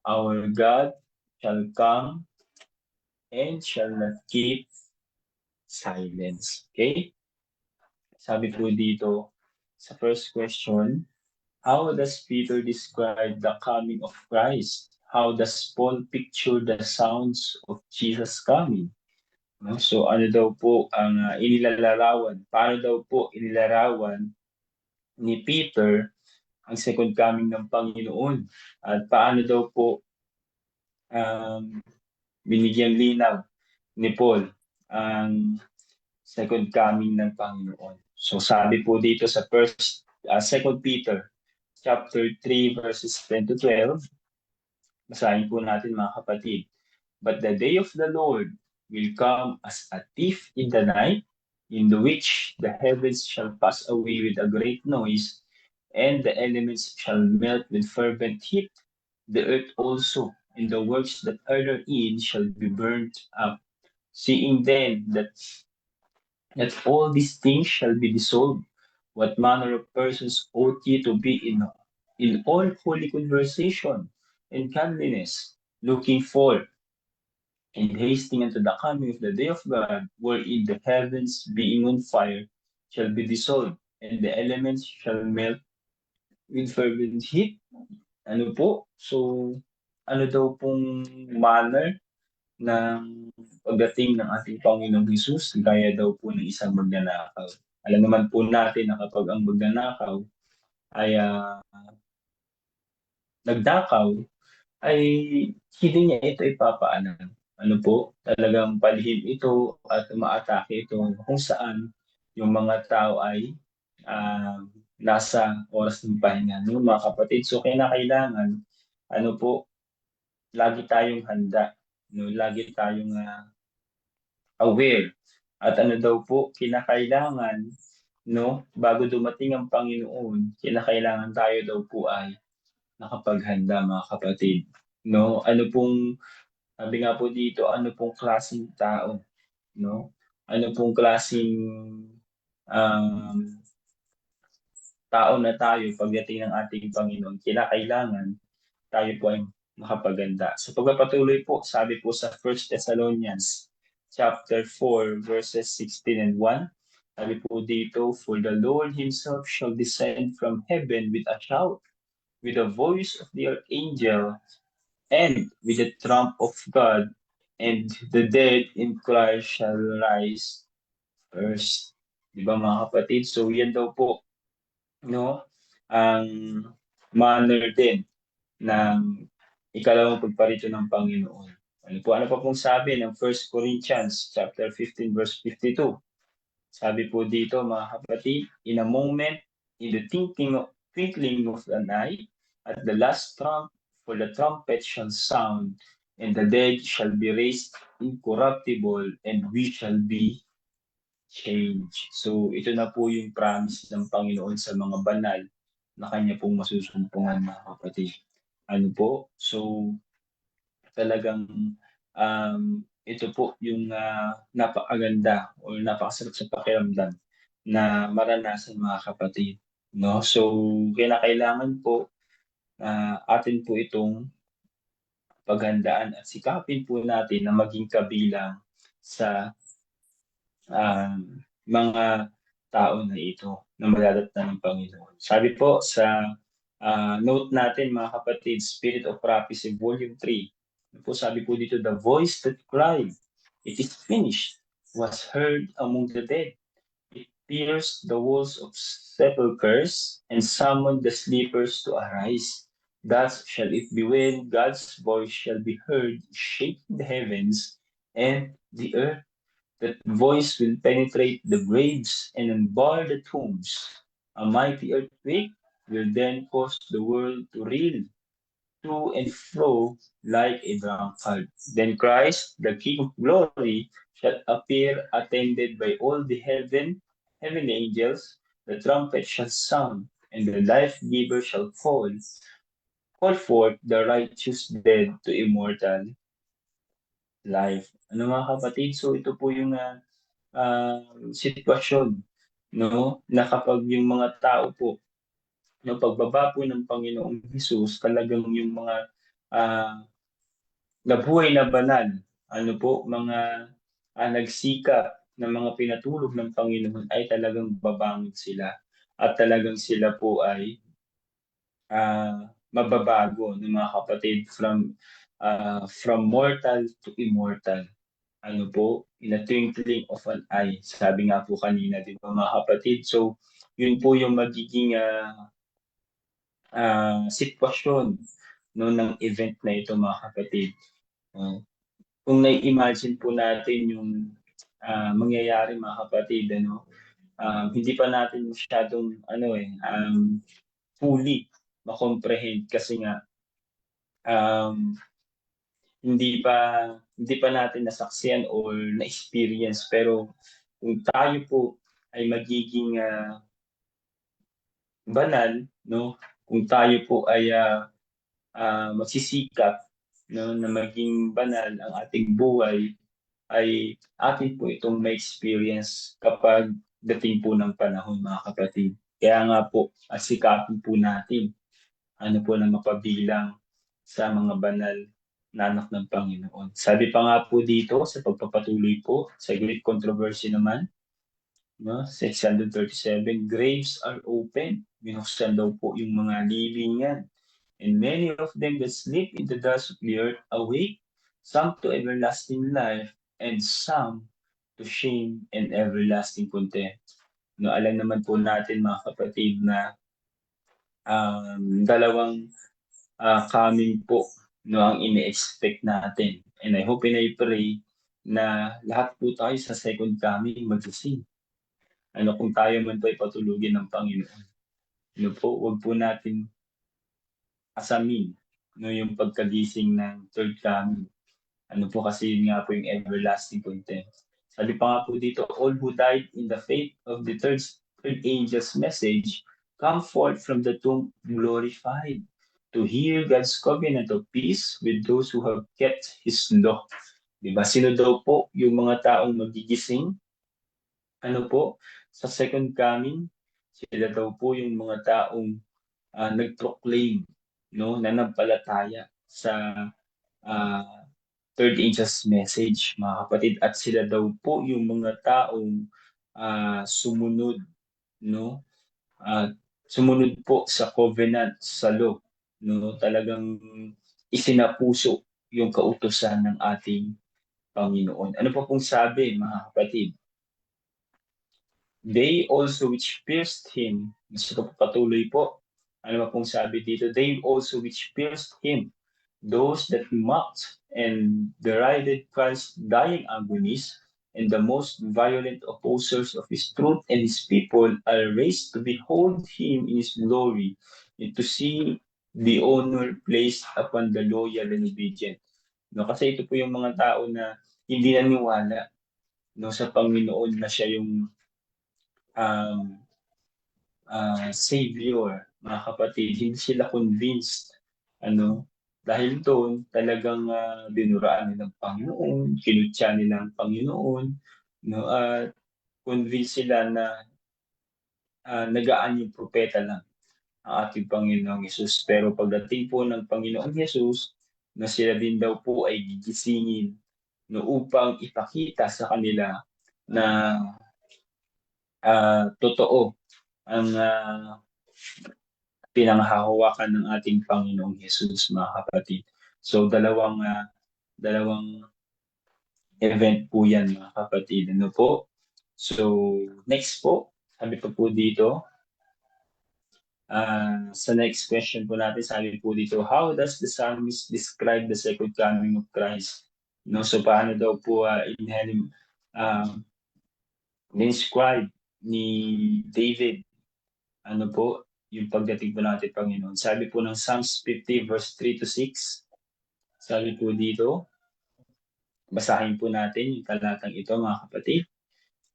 Our God shall come and shall not keep silence. Okay? Sabi po dito sa first question, how does Peter describe the coming of Christ? How does Paul picture the sounds of Jesus coming? No? So ano daw po ang inilalarawan? Paano daw po inilalarawan ni Peter ang second coming ng Panginoon? At paano daw po um, binigyang linaw ni Paul ang second coming ng Panginoon? So sabi po dito sa Second Peter chapter 3 verses 10 to 12, basahin po natin mga kapatid. But the day of the Lord will come as a thief in the night, in the which the heavens shall pass away with a great noise, and the elements shall melt with fervent heat. The earth also, and the works that are therein shall be burnt up. Seeing then that all these things shall be dissolved, what manner of persons ought ye to be in all holy conversation and godliness, looking for and hasting unto the coming of the day of God, wherein the heavens being on fire shall be dissolved, and the elements shall melt with fervent heat. Ano po? So, ano daw pong manner ng pagdating ng ating Panginoong Hesus, gaya daw po ng isang magnanakaw. Alam naman po natin na kapag ang magnanakaw ay nagdakaw, ay hindi niya ito ipapaalam. Ano po, talagang palihim ito at umaatake ito kung saan yung mga tao ay nasa oras ng pahinga. No, mga kapatid, so kailangan, ano po, lagi tayong handa. No, lagi tayong aware. At ano daw po, kinakailangan, no, bago dumating ang Panginoon, kinakailangan tayo daw po ay nakapaghanda, mga kapatid. No, ano pong sabi nga po dito, ano pong klaseng tao, no? Ano pong klaseng um, tao na tayo pagdating ng ating Panginoon? Kinakailangan tayo po ay makapaganda. So pagpapatuloy po, sabi po sa First Thessalonians chapter 4 verses 16 and 1, sabi po dito, for the Lord himself shall descend from heaven with a shout, with the voice of the archangel, and with the trump of God, and the dead in Christ shall rise first. Di ba mga kapatid? So yan daw po, no? Ang manner din ng ikalawang pagparito ng Panginoon. Ano pa pong sabi ng First Corinthians chapter 15 verse 52? Sabi po dito mga kapatid, in a moment, in the twinkling of an eye, at the last trump, for the trumpet shall sound, and the dead shall be raised incorruptible, and we shall be changed. So ito na po yung promise ng Panginoon sa mga banal na kanya pong masusumpungan mga kapatid. Ano po? So talagang ito po yung napakaganda o napakasarap sa pakiramdam na maranasan mga kapatid. No? So, kailangan po atin po itong paghandaan at sikapin po natin na maging kabilang sa mga tao na ito na madadatnan ng Panginoon. Sabi po sa note natin mga kapatid, Spirit of Prophecy Volume 3, po sabi po dito, the voice that cried, it is finished, was heard among the dead. It pierced the walls of sepulchres and summoned the sleepers to arise. Thus shall it be when God's voice shall be heard, shaking the heavens and the earth. That voice will penetrate the graves and unbar the tombs. A mighty earthquake will then cause the world to reel to and fro like a drunkard. Then Christ, the King of glory, shall appear attended by all the heavenly angels. The trumpet shall sound, and the life giver shall call forth the righteous dead to immortal life. Ano mga kapatid? So ito po yung sitwasyon, no? Na kapag yung mga tao po, no, pagbaba po ng Panginoong Hesus, talagang yung mga ah, nabuhay na banal, ano po, mga nagsikap ng mga pinatulog ng Panginoon ay talagang babangon sila at talagang sila po ay mababago ng mga kapatid from mortal to immortal. Ano po, in a twinkling of an eye. Sabi nga po kanina, di ba mga kapatid? So, yun po yung magiging sitwasyon no, ng event na ito mga kapatid. Kung nai-imagine po natin yung mangyayari mga kapatid, ano, hindi pa natin masyadong fully makomprehend kasi nga um, hindi pa hindi pa natin nasaksiyan or na-experience pero kung tayo po ay magiging banal no kung tayo po ay magsisikap no na maging banal ang ating buhay ay atin po itong may experience kapag dating po ng panahon mga kapatid. Kaya nga po, sikapin po natin ano po na mapabilang sa mga banal na anak ng Panginoon. Sabi pa nga po dito sa pagpapatuloy po sa great controversy naman, no, 637, graves are open. Binuksan daw po yung mga libingan. And many of them that sleep in the dust of the earth awake, some to everlasting life, and some to shame and everlasting contempt. No, alam naman po natin mga kapatid na dalawang coming po no ang ini-expect natin. And I hope and I pray na lahat po tayo sa second coming magising. Ano kung tayo man po ay patulugin ng Panginoon. Ano po, wag po natin asamin no yung pagkagising ng third coming. Ano po kasi yun nga po yung everlasting content. Sabi pa nga po dito, all who died in the faith of the third angel's message come forth from the tomb glorified to hear God's covenant of peace with those who have kept His law. Diba? Sino daw po yung mga taong magigising? Ano po? Sa second coming, sila daw po yung mga taong nag-proclaim, no, nanampalataya sa uh, third angel's message, mga kapatid. At sila daw po yung mga taong sumunod, no? Sumunod po sa covenant, sa law, no? Talagang isinapuso yung kautusan ng ating Panginoon. Ano pa pong sabi, mga kapatid? They also which pierced him, sa pagpapatuloy po, ano pa pong sabi dito? They also which pierced him, those that mocked and derided Christ's dying agonies, and the most violent opposers of his truth and his people are raised to behold him in his glory and to see the honor placed upon the loyal and obedient. No, kasi ito po yung mga tao na hindi naniwala no, sa Panginoon na siya yung um, savior, mga kapatid. Hindi sila convinced. Ano, dahil doon, talagang binuraan nilang Panginoon, kinutya nilang Panginoon, no, at convinced sila na nagaan yung propeta lang ang ating Panginoong Yesus. Pero pagdating po ng Panginoong Yesus, na sila din daw po ay gigisingin no, upang ipakita sa kanila na totoo ang pinanghahawakan ng ating Panginoong Yesus, mga kapatid. So dalawang event po yan, mga kapatid. Ano po? So next po, sabi po dito, sa next question po natin, sabi po dito, how does the psalmist describe the second coming of Christ? No, so paano daw po describe ni David ano po, yung pagdating po natin Panginoon. Sabi po ng Psalms 50 verse 3 to 6, sabi po dito, basahin po natin yung talatang ito mga kapatid.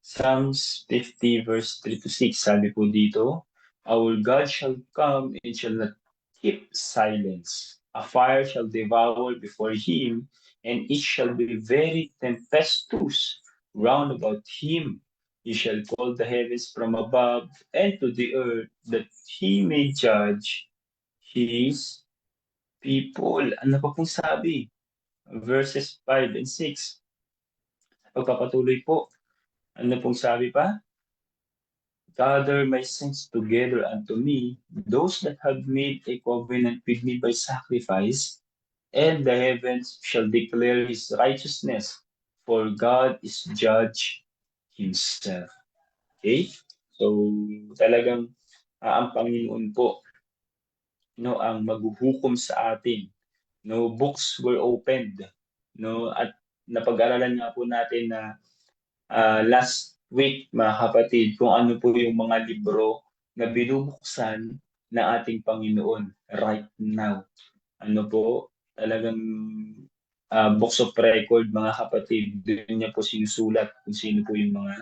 Psalms 50 verse 3 to 6, sabi po dito, our God shall come and shall not keep silence. A fire shall devour before him, and it shall be very tempestuous round about him. He shall call the heavens from above and to the earth that he may judge his people. Ano pa pong sabi? Verses 5 and 6. Pagpapatuloy po. Ano pong sabi pa? Gather my saints together unto me, those that have made a covenant with me by sacrifice, and the heavens shall declare his righteousness, for God is judge himself. Okay? So, talagang ang Panginoon po no ang maghuhukom sa atin. No, books were opened. No, at napag-aralan nga po natin na last week mga kapatid kung ano po yung mga libro na binubuksan ng ating Panginoon right now. Ano po, talagang books of record mga kapatid, doon niya po sinusulat kung sino po yung mga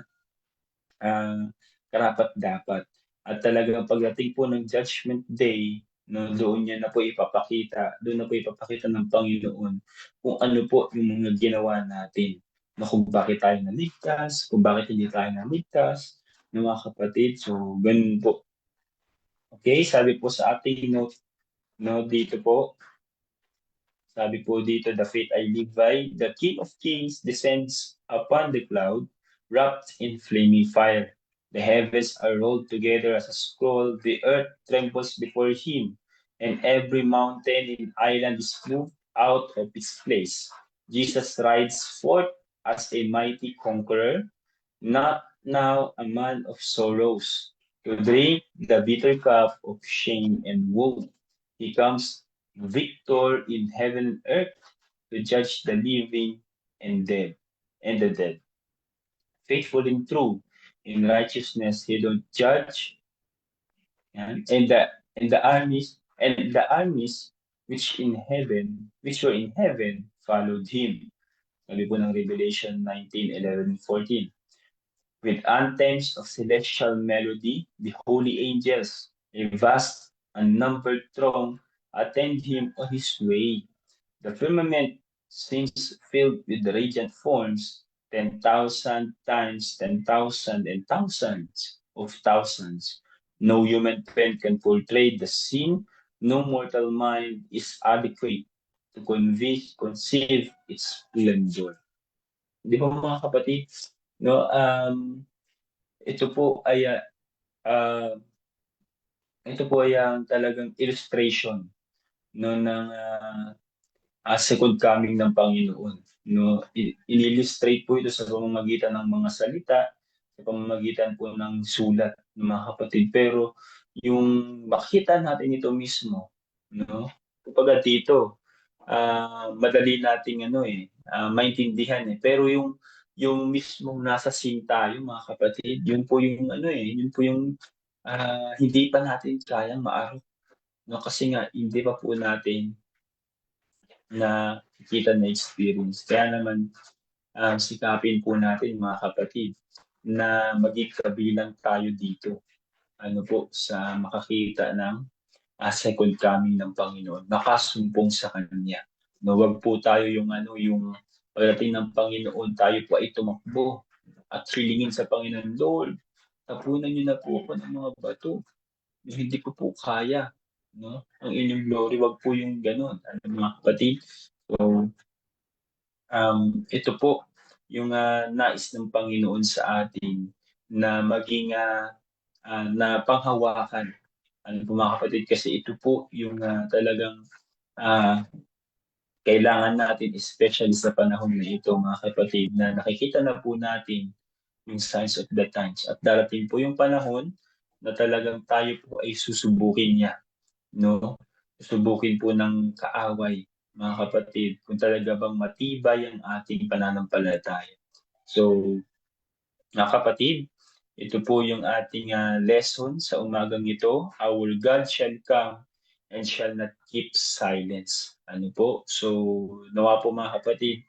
uh, karapat-dapat. At talagang pagdating po ng Judgment Day, no, doon niya na po ipapakita, doon na po ipapakita ng Panginoon kung ano po yung mga ginawa natin. No, kung bakit tayo naligtas, kung bakit hindi tayo naligtas, no, mga kapatid. So, ganun po. Okay, sabi po sa ating note, no, dito po, sabi po dito, the faith I live by, the King of Kings descends upon the cloud, wrapped in flaming fire. The heavens are rolled together as a scroll, the earth trembles before him, and every mountain and island is moved out of its place. Jesus rides forth as a mighty conqueror, not now a man of sorrows, to drink the bitter cup of shame and woe. He comes victor in heaven and earth to judge the living and dead and the dead. Faithful and true in righteousness, he don't judge. And the armies which were in heaven, followed him. Sabi po ng Revelation 19:11-14. With anthems of celestial melody, the holy angels, a vast, unnumbered throng, attend him on his way. The firmament seems filled with radiant forms, 10,000 times 10,000 and thousands of thousands. No human pen can portray the scene, no mortal mind is adequate to conceive its splendor. Di ba mga kapatid? No, ito po ay uh, ito po ay ang talagang illustration no ng second coming ng Panginoon. No, illustrate po ito sa pamamagitan ng mga salita, sa pamamagitan po ng sulat ng mga kapatid. Pero yung makita natin ito mismo, no? Kapag dito, madali nating maintindihan eh. Pero yung mismong nasa scene tayo, mga kapatid, yun po yung yun po yung hindi pa natin kayang maarok. No, kasi nga hindi pa po natin na kita na experience. Kaya naman, sikapin po natin mga kapatid na maging kabilang tayo dito. Ano po, sa makakita ng second coming ng Panginoon. Makasumpong sa Kanya. No, wag po tayo yung pagdating ng Panginoon, tayo po ay tumakbo at hilingin sa Panginoon, Lord, tapunan niyo na po ako ng mga bato. Hindi ko po kaya. No? Ang inyong glory, wag po yung ganun. Ano mga kapatid? So, ito po yung nais ng Panginoon sa atin na maging na panghawakan. Ano po mga kapatid, kasi ito po yung talagang uh, kailangan natin, especially sa panahon na ito mga kapatid, na nakikita na po natin yung signs of the times. At darating po yung panahon na talagang tayo po ay susubukin niya. No? Susubukin po ng kaaway, mga kapatid, kung talaga bang matibay ang ating pananampalataya. So, mga kapatid, ito po yung ating lesson sa umagang ito. Our God shall come and shall not keep silence. Ano po? So, nawa po mga kapatid,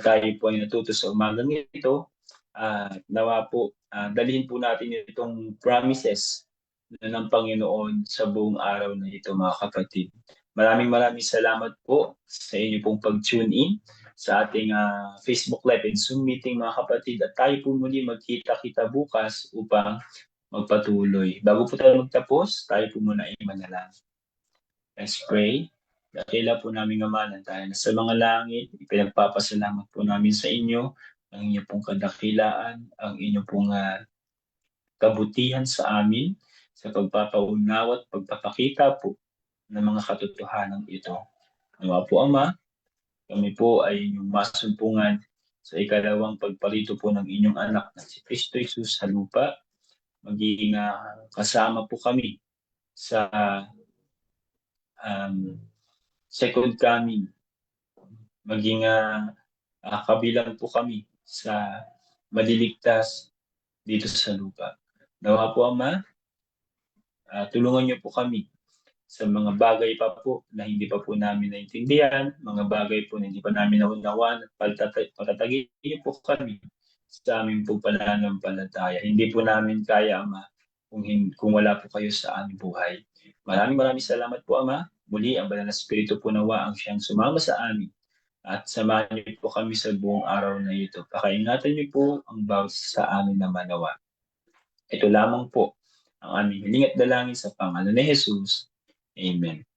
tayo po ay natuto sa umagang ito. Nawa po, dalhin po natin itong promises ng Panginoon sa buong araw na ito mga kapatid. Maraming salamat po sa inyo pong pag-tune in sa ating Facebook Live and Zoom meeting mga kapatid. At tayo po muli magkita-kita bukas upang magpatuloy. Bago po tayo magtapos, tayo po muna ay manalangin. Let's pray. Dakila po namin Ama na tayo sa mga langit, ipinagpapasalamat po namin sa inyo ang inyong pong kadakilaan, ang inyong pong kabutihan sa amin, sa pagpapaunawa at pagpapakita po ng mga katotohanan ito. Nawa po Ama, kami po ay inyong masumpungan sa ikalawang pagparito po ng inyong anak na si Kristo Jesus sa lupa, magiging kasama po kami sa second coming, maging kabilang po kami sa maliligtas dito sa lupa. Nawa po Ama, tulungan niyo po kami sa mga bagay pa po na hindi pa po namin naintindihan, mga bagay po na hindi pa namin naunawaan at patatagin niyo po kami sa aming po pananampalataya. Hindi po namin kaya, Ama, kung wala po kayo sa aming buhay. Maraming salamat po, Ama. Muli, ang banal na Espiritu po nawa ang siyang sumama sa amin at samahan niyo po kami sa buong araw na ito. Pakaingatan niyo po ang bawat sa amin na manawa. Ito lamang po ang aming hiling at dalangin sa pangalan ni Jesus. Amen.